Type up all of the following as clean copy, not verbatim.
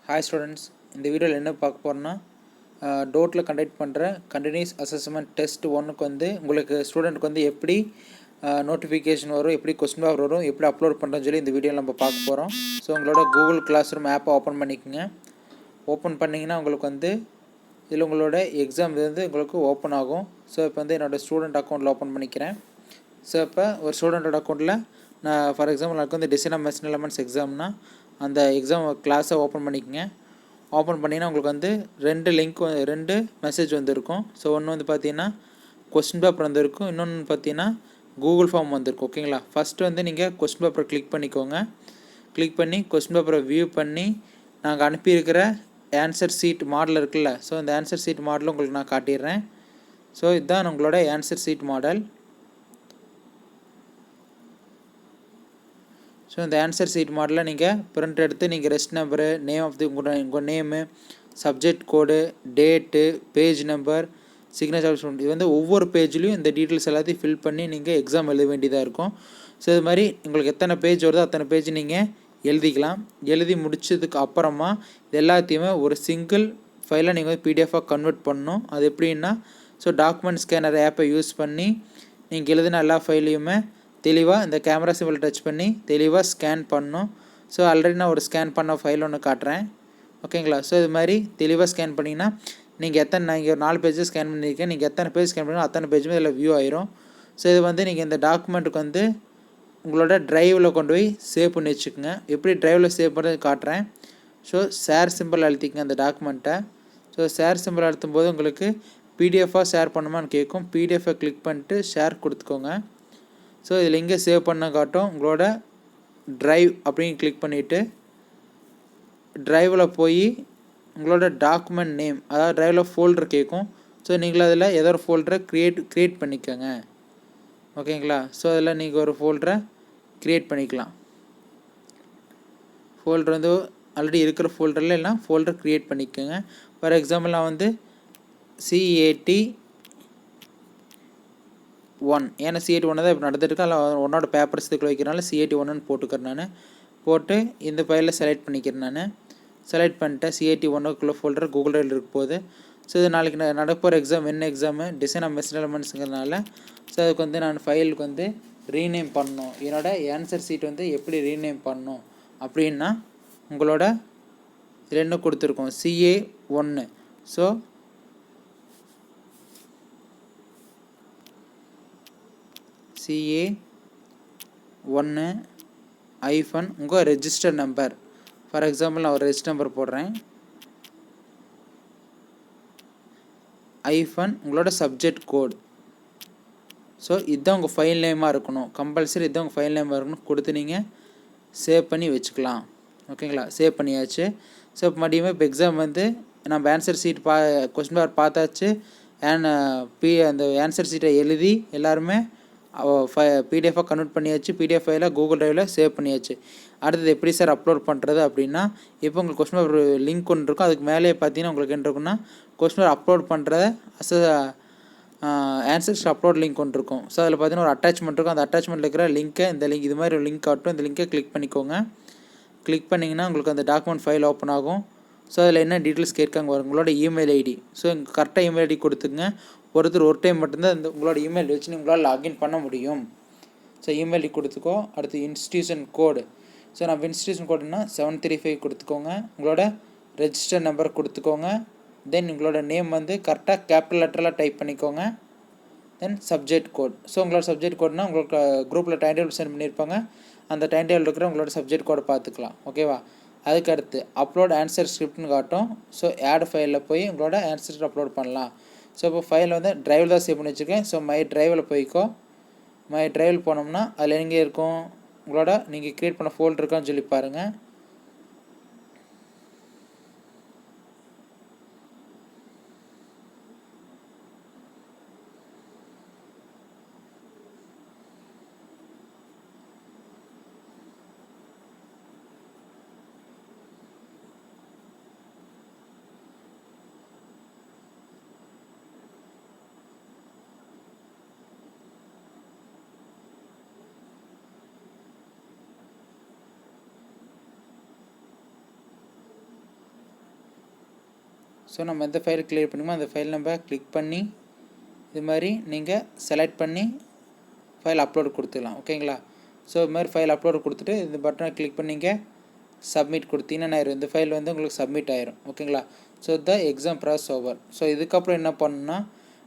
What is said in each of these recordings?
Hi students, இந்த வீடியோவில் என்ன பார்க்க போகிறோன்னா டோட்டில் கண்டக்ட் பண்ணுற கண்டினியூஸ் அசஸ்மெண்ட் டெஸ்ட் ஒன்றுக்கு வந்து உங்களுக்கு ஸ்டூடெண்ட்க்கு வந்து எப்படி நோட்டிஃபிகேஷன் வரும், எப்படி கொஸ்டின் பேப்பர் வரும், எப்படி அப்லோட் பண்ணுறதுன்னு சொல்லி இந்த வீடியோவில் நம்ம பார்க்க போகிறோம். ஸோ உங்களோட கூகுள் கிளாஸ் ரூம் ஆப்பை ஓப்பன் பண்ணிக்கோங்க. ஓப்பன் பண்ணிங்கன்னா உங்களுக்கு வந்து இதில் உங்களோட எக்ஸாம் வந்து உங்களுக்கு ஓப்பன் ஆகும். ஸோ இப்போ வந்து என்னோடய ஸ்டூடெண்ட் அக்கௌண்ட்டில் ஓப்பன் பண்ணிக்கிறேன். ஸோ இப்போ ஒரு ஸ்டூடெண்ட்டோட அக்கௌண்ட்டில் நான் ஃபார் எக்ஸாம்பிள் எனக்கு வந்து டிசைன் ஆஃப் மெஷின் எலமெண்ட்ஸ் எக்ஸாம்னா அந்த எக்ஸாம் கிளாஸை ஓப்பன் பண்ணிக்கோங்க. ஓப்பன் பண்ணிங்கன்னா உங்களுக்கு வந்து ரெண்டு மெசேஜ் வந்துருக்கும். ஸோ ஒன்று வந்து பார்த்தீங்கன்னா கொஸ்டின் பேப்பர் வந்துருக்கும், இன்னொன்று பார்த்தீங்கன்னா கூகுள் ஃபார்ம் வந்திருக்கும். ஓகேங்களா, ஃபஸ்ட்டு வந்து நீங்கள் கொஸ்டின் பேப்பரை கிளிக் பண்ணிக்கோங்க. கிளிக் பண்ணி கொஸ்டின் பேப்பரை வியூ பண்ணி நாங்கள் அனுப்பியிருக்கிற ஆன்சர் சீட் மாடல் இருக்குல்ல, ஸோ இந்த ஆன்சர் சீட் மாடலை உங்களுக்கு நான் காட்டிடுறேன். ஸோ இதுதான் உங்களோட ஆன்சர் சீட் மாடல். ஸோ இந்த ஆன்சர் சீட் மாடலில் நீங்கள் பிரிண்ட் எடுத்து நீங்கள் ரெஸ்ட் நம்பரு, நேம் ஆஃப் தி உங்கள் name, subject code, date, page number, signature student, இது வந்து ஒவ்வொரு பேஜ்லேயும் இந்த டீட்டெயில்ஸ் எல்லாத்தையும் ஃபில் பண்ணி நீங்கள் எக்ஸாம் எழுத வேண்டியதாக இருக்கும். ஸோ இது மாதிரி உங்களுக்கு எத்தனை பேஜ் வருதோ அத்தனை பேஜ் நீங்கள் எழுதிக்கலாம். எழுதி முடிச்சதுக்கு அப்புறமா இது எல்லாத்தையுமே ஒரு சிங்கிள் ஃபைலை நீங்கள் வந்து பிடிஎஃபாக கன்வெர்ட் பண்ணணும். அது எப்படின்னா, ஸோ டாக்குமெண்ட் ஸ்கேனர் ஆப்பை யூஸ் பண்ணி நீங்கள் எழுதின எல்லா ஃபைலையுமே தெளிவாக இந்த கேமரா சிம்பிள் டச் பண்ணி தெளிவாக ஸ்கேன் பண்ணணும். ஸோ ஆல்ரெடி நான் ஒரு ஸ்கேன் பண்ண ஃபைல் ஒன்று காட்டுறேன். ஓகேங்களா, ஸோ இது மாதிரி தெளிவாக ஸ்கேன் பண்ணிங்கன்னா நான் இங்கே ஒரு 4 பேஜஸ் ஸ்கேன் பண்ணியிருக்கேன். நீங்கள் எத்தனை பேஜ் ஸ்கேன் பண்ணணும் அத்தனை பேஜுமே இதில் வியூ ஆயிரும். ஸோ இது வந்து நீங்கள் இந்த டாக்குமெண்ட்டுக்கு வந்து உங்களோட ட்ரைவில் கொண்டு போய் சேவ் பண்ணி வச்சுக்கோங்க. எப்படி ட்ரைவில் சேவ் பண்ணுறது காட்டுறேன். ஸோ ஷேர் சிம்பிள் அழுத்திக்கங்க அந்த டாக்குமெண்ட்டை. ஸோ ஷேர் சிம்பிள் அழுத்தும் போது உங்களுக்கு பிடிஎஃபாக ஷேர் பண்ணுமான்னு கேட்கும். பிடிஎஃபை கிளிக் பண்ணிட்டு ஷேர் கொடுத்துக்கோங்க. ஸோ இதில் இங்கே சேவ் பண்ண காட்டும். உங்களோட ட்ரைவ் அப்படின்னு கிளிக் பண்ணிவிட்டு ட்ரைவில் போய் உங்களோட டாக்குமெண்ட் நேம், அதாவது ட்ரைவில் ஃபோல்டர் கேட்கும். ஸோ நீங்களும் அதில் ஏதோ ஒரு ஃபோல்டரை க்ரியேட் பண்ணிக்கோங்க. ஓகேங்களா, ஸோ அதில் நீங்கள் ஒரு ஃபோல்டரை க்ரியேட் பண்ணிக்கலாம். ஃபோல்டர் வந்து ஆல்ரெடி இருக்கிற ஃபோல்டரில் இல்லைனா ஃபோல்டர் க்ரியேட் பண்ணிக்கோங்க. ஃபார் எக்ஸாம்பிள் நான் வந்து CAT1, ஏன்னா CAT1 தான் இப்போ நடந்துட்டுருக்கு. அதில் ஒன்னோட பேப்பர்ஸ் இதுக்குள்ள வைக்கிறனால CAT1ன்னு போட்டுக்கிறேன். நான் போட்டு இந்த ஃபைலில் செலக்ட் பண்ணிக்கிறேன். நான் செலக்ட் பண்ணிட்டேன். CAT1க்குள்ள ஃபோல்டர் கூகுள் ட்ரைவில் இருக்க போகுது. ஸோ இது நாளைக்கு நடப்போகிற எக்ஸாம் என்ன எக்ஸாமு, டிசைன் ஆஃப் மெஷின் எலமெண்ட்ஸுங்கிறதுனால ஸோ அதுக்கு வந்து நான் ஃபைலுக்கு வந்து ரீநேம் பண்ணணும். என்னோடய ஆன்சர் சீட் வந்து எப்படி ரீநேம் பண்ணணும் அப்படின்னா உங்களோட ரெண்டு கொடுத்துருக்கோம் CA1. ஸோ CA1 ஐஃபன் உங்கள் ரெஜிஸ்டர் நம்பர். ஃபார் எக்ஸாம்பிள் நான் ஒரு ரெஜிஸ்டர் நம்பர் போடுறேன். ஐஃபன் உங்களோட சப்ஜெக்ட் கோட். ஸோ இதுதான் உங்கள் ஃபைல் நேமாக இருக்கணும். கம்பல்சரி இதுதான் உங்கள் ஃபைல் நேமாக இருக்கணும். கொடுத்து நீங்கள் சேவ் பண்ணி வச்சுக்கலாம். ஓகேங்களா, சேவ் பண்ணியாச்சு. ஸோ இப்போ மறுபடியும் இப்போ எக்ஸாம் வந்து நம்ம ஆன்சர் சீட் கொஸ்டின் பேப்பர் பார்த்தாச்சு. அந்த ஆன்சர் சீட்டை எழுதி எல்லாருமே பிடிஎஃபாக கன்வெர்ட் பண்ணியாச்சு. பிடிஎஃப் ஃபைலை கூகுள் ட்ரைவில் சேவ் பண்ணியாச்சு. அடுத்தது எப்படி சார் அப்லோட் பண்ணுறது அப்படின்னா, இப்போ உங்களுக்கு கொஸ்டின் பேப்பர் லிங்க் ஒன்று இருக்கும். அதுக்கு மேலே பார்த்தீங்கன்னா உங்களுக்கு என்ன இருக்குன்னா கொஸ்டின் பேப்பர் அப்லோட் பண்ணுறத ஆன்சர்ஸ் அப்லோட் லிங்க் ஒன்று இருக்கும். ஸோ அதில் பார்த்தீங்கன்னா ஒரு அட்டாச்மெண்ட் இருக்கும். அந்த அட்டாச்மெண்ட்டில் இருக்கிற லிங்க்கை இது மாதிரி ஒரு லிங்க் காட்டும். இந்த லிங்க்கை கிளிக் பண்ணிக்கோங்க. கிளிக் பண்ணிங்கன்னா உங்களுக்கு அந்த டாக்குமெண்ட் ஃபைல் ஓப்பன் ஆகும். ஸோ அதில் என்ன டீட்டெயில்ஸ் கேட்காங்க வரும், உங்களோட இமெயில் ஐடி. ஸோ கரெக்டாக இமெயில் ஐடி கொடுத்துங்க. ஒரு டைம் மட்டும்தான் உங்களோட இமெயில் வச்சு உங்களால் லாகின் பண்ண முடியும். ஸோ இமெயில் ஐடி கொடுத்துக்கோ. அடுத்து இன்ஸ்டியூஷன் கோடு. ஸோ நம்ம இன்ஸ்டியூஷன் கோடுனா 735 கொடுத்துக்கோங்க. உங்களோட ரெஜிஸ்டர் நம்பர் கொடுத்துக்கோங்க. தென் உங்களோட நேம் வந்து கரெக்டாக கேபிட்டல் லெட்டரில் டைப் பண்ணிக்கோங்க. Then subject code. ஸோ உங்களோட சப்ஜெக்ட் கோட்னா உங்களுக்கு குரூப்பில் டைம் டேபிள் சென்ட் பண்ணியிருப்பாங்க. அந்த டைம் டேபிள் இருக்கிற உங்களோட சப்ஜெக்ட் கோடை பார்த்துக்கலாம். ஓகேவா, அதுக்கு அடுத்து அப்லோட் ஆன்சர் ஸ்கிரிப்ட்னு காட்டும். ஸோ ஆட் ஃபைலில் போய் உங்களோட ஆன்சர் அப்லோட் பண்ணலாம். ஸோ இப்போ ஃபைல் வந்து ட்ரைவில் தான் சேவ் பண்ணி வச்சுருக்கேன். ஸோ மை ட்ரைவில் போய்க்கோ. மை ட்ரைவில் போனோம்னா அதில் எங்கே இருக்கும், உங்களோட நீங்கள் க்ரியேட் பண்ண ஃபோல்டர் இருக்கான்னு சொல்லி பாருங்கள். ஸோ நம்ம எந்த ஃபைல் கிளியர் பண்ணுமோ அந்த ஃபைல் நம்ம கிளிக் பண்ணி இது மாதிரி நீங்கள் செலக்ட் பண்ணி ஃபைல் அப்லோட் கொடுத்துக்கலாம். ஓகேங்களா? ஸோ இது மாதிரி ஃபைல் அப்லோட் கொடுத்துட்டு இந்த பட்டனை கிளிக் பண்ணிங்க சப்மிட் கொடுத்தீங்கன்னா ஆயிரும். இந்த ஃபைல் வந்து உங்களுக்கு சப்மிட் ஆயிரும். ஓகேங்களா? So the exam process over. So இதுக்கப்புறம் என்ன பண்ணணும்னா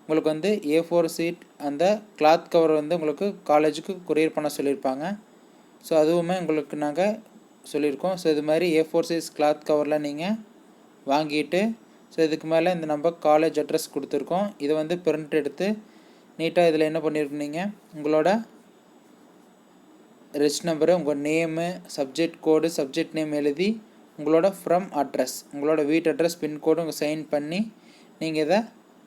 உங்களுக்கு வந்து A4 சீட் அந்த கிளாத் கவர் வந்து உங்களுக்கு காலேஜுக்கு கொரியர் பண்ண சொல்லியிருப்பாங்க. ஸோ அதுவுமே உங்களுக்கு நாங்கள் சொல்லியிருக்கோம். ஸோ இது மாதிரி A4 சைஸ் கிளாத் கவரில் நீங்கள் வாங்கிட்டு ஸோ இதுக்கு மேலே இந்த நம்ம காலேஜ் அட்ரஸ் கொடுத்துருக்கோம். இதை வந்து பிரிண்ட் எடுத்து நீட்டாக இதில் என்ன பண்ணியிருக்கீங்க உங்களோட ரெஜிஸ்டர் நம்பரு உங்கள் நேமு சப்ஜெக்ட் கோடு சப்ஜெக்ட் நேம் எழுதி உங்களோட ஃப்ரம் அட்ரஸ் உங்களோட வீட்டு அட்ரஸ் பின்கோடு உங்கள் சைன் பண்ணி நீங்கள் இதை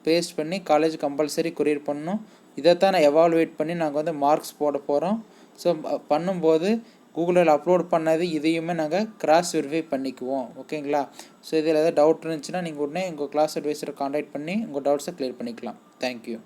பேஸ்ட் பண்ணி காலேஜ் கம்பல்சரி கொரியர் பண்ணணும். இதைத்தான் நான் எவாலுவேட் பண்ணி நாங்கள் வந்து மார்க்ஸ் போட போகிறோம். ஸோ பண்ணும்போது கூகுளில் அப்லோட் பண்ணது இதையுமே நாங்கள் கிராஸ் வெரிஃபை பண்ணிக்குவோம். ஓகேங்களா? ஸோ இதில் ஏதாவது டவுட் இருந்துச்சுன்னா நீங்கள் உடனே உங்கள் கிளாஸ் அட்வைசரை காண்டாக்ட் பண்ணி உங்கள் டவுட்ஸை க்ளியர் பண்ணிக்கலாம். தேங்க்யூ.